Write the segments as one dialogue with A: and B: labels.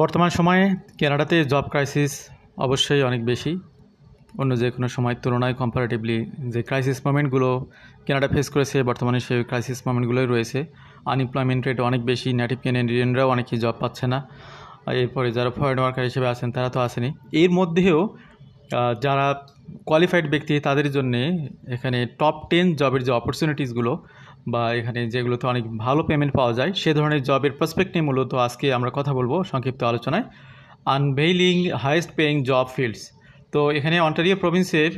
A: বর্তমান সময়ে কানাডাতে জব ক্রাইসিস অবশ্যই অনেক বেশি অন্য যে কোনো সময়ের তুলনায় কম্পারেটিভলি যে ক্রাইসিস মোমেন্টগুলো কানাডা ফেস করেছে বর্তমানে সেই ক্রাইসিস মোমেন্টগুলোই রয়েছে। আনএমপ্লয়মেন্ট রেট অনেক বেশি, নেটিভ ক্যানাডিয়ানরাও অনেকেই জব পাচ্ছে না। এরপরে যারা ফরেন ওয়ার্কার হিসেবে আছেন তারা তো আসেনি। এর মধ্যেও যারা কোয়ালিফাইড ব্যক্তি তাদের জন্যে এখানে টপ 10 জবের যে অপরচুনিটিসগুলো বা এখানে যেগুলোতে অনেক ভালো পেমেন্ট পাওয়া যায় সে ধরনের জবের প্রসপেক্ট নিয়ে মূলত আজকে আমরা কথা বলবো সংক্ষিপ্ত আলোচনায়। আনভেইলিং হাইয়েস্ট পেইং জব ফিল্ডস। তো এখানে অন্টারিও প্রভিন্সের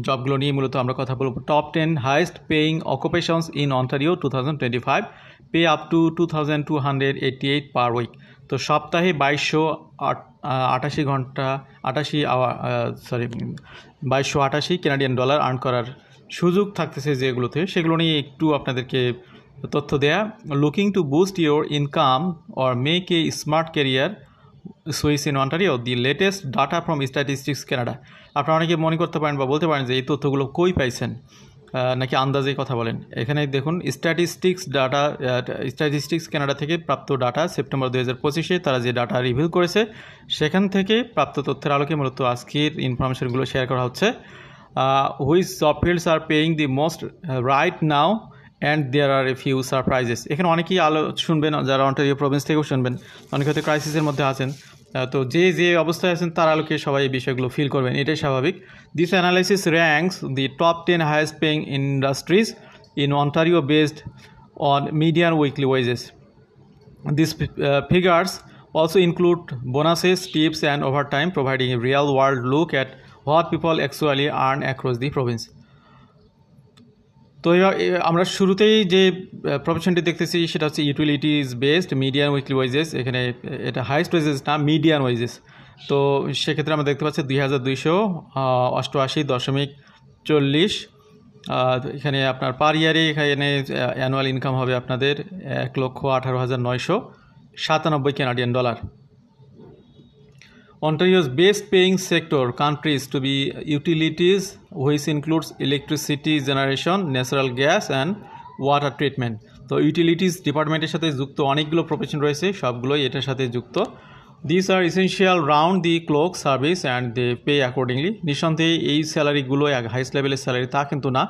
A: জবগুলো নিয়ে মূলত আমরা কথা বলবো। Top 10 highest paying occupations in Ontario 2025, pay up to 2288 per week. তো সপ্তাহে 2288 ঘন্টা 2288 কানাডিয়ান ডলার আর্ন করার সুযোগ থাকতেছে যেগুলোতে, সেগুলো নিয়ে একটু আপনাদেরকে তথ্য দেয়া। Looking to boost your income or make a smart career Swiss in Ontario, the latest data from statistics Canada. আপনারা অনেকে মনে করতে পারেন বা বলতে পারেন যে এই তথ্যগুলো কই পাইছেন, নাকি আন্দাজে কথা বলেন। এখানে দেখুন স্ট্যাটিস্টিক্স কানাডা থেকে প্রাপ্ত ডাটা সেপ্টেম্বর 2025-এ তারা যে ডাটা রিভিল করেছে সেখান থেকে প্রাপ্ত তথ্যের আলোকে মূলত আজকের ইনফরমেশনগুলো শেয়ার করা হচ্ছে। Which job fields are paying the most right now and there are a few surprises. এখানে অনেকেই শুনবেন, যারা অন্টারিও প্রভিন্স থেকেও শুনবেন, অনেকে হয়তো ক্রাইসিসের মধ্যে আছেন। তো যে অবস্থায় আছেন তার আলোকে সবাই এই বিষয়গুলো ফিল করবেন, এটাই স্বাভাবিক। This analysis ranks the top 10 highest paying industries in Ontario based on median weekly wages. These figures also include bonuses, tips, and overtime, providing a real-world look at what people actually earn across the province. তো আমরা শুরুতেই যে প্রফেশনটি দেখতেছি সেটা হচ্ছে utilities based median weekly wages. এখানে এটা highest wages না, মিডিয়ান ওয়েজেস। তো সেক্ষেত্রে আমরা দেখতে পাচ্ছি 2288.40। এখানে আপনার পার ইয়ারে এখানে অ্যানুয়াল ইনকাম হবে আপনাদের 1,18,997 Canadian dollar. Ontario's best paying sector countries to be utilities, which includes electricity generation, natural gas and water treatment. তো ইউটিলিটিস ডিপার্টমেন্টের সাথে যুক্ত অনেকগুলো প্রফেশন রয়েছে, সবগুলোই এটার সাথে যুক্ত। These are essential round the clock service and they pay accordingly. নিঃসন্দেহে এই স্যালারিগুলো হাইস্ট লেভেলের স্যালারি তা কিন্তু না।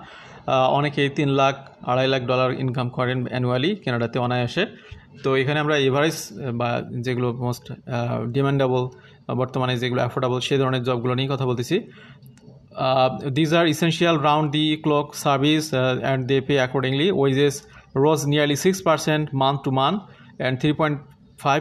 A: অনেকেই 3 লাখ 2.5 লাখ ডলার ইনকাম করেন অ্যানুয়ালি কানাডাতে অনায়াসে। তো এখানে আমরা এভারেজ বা যেগুলো মোস্ট ডিমান্ডেবল বর্তমানে যেগুলো অ্যাফোর্ডেবল সে ধরনের জবগুলো নিয়ে কথা বলতেছি। These are essential round the clock service and they pay accordingly. Wages rose nearly 6% month to month and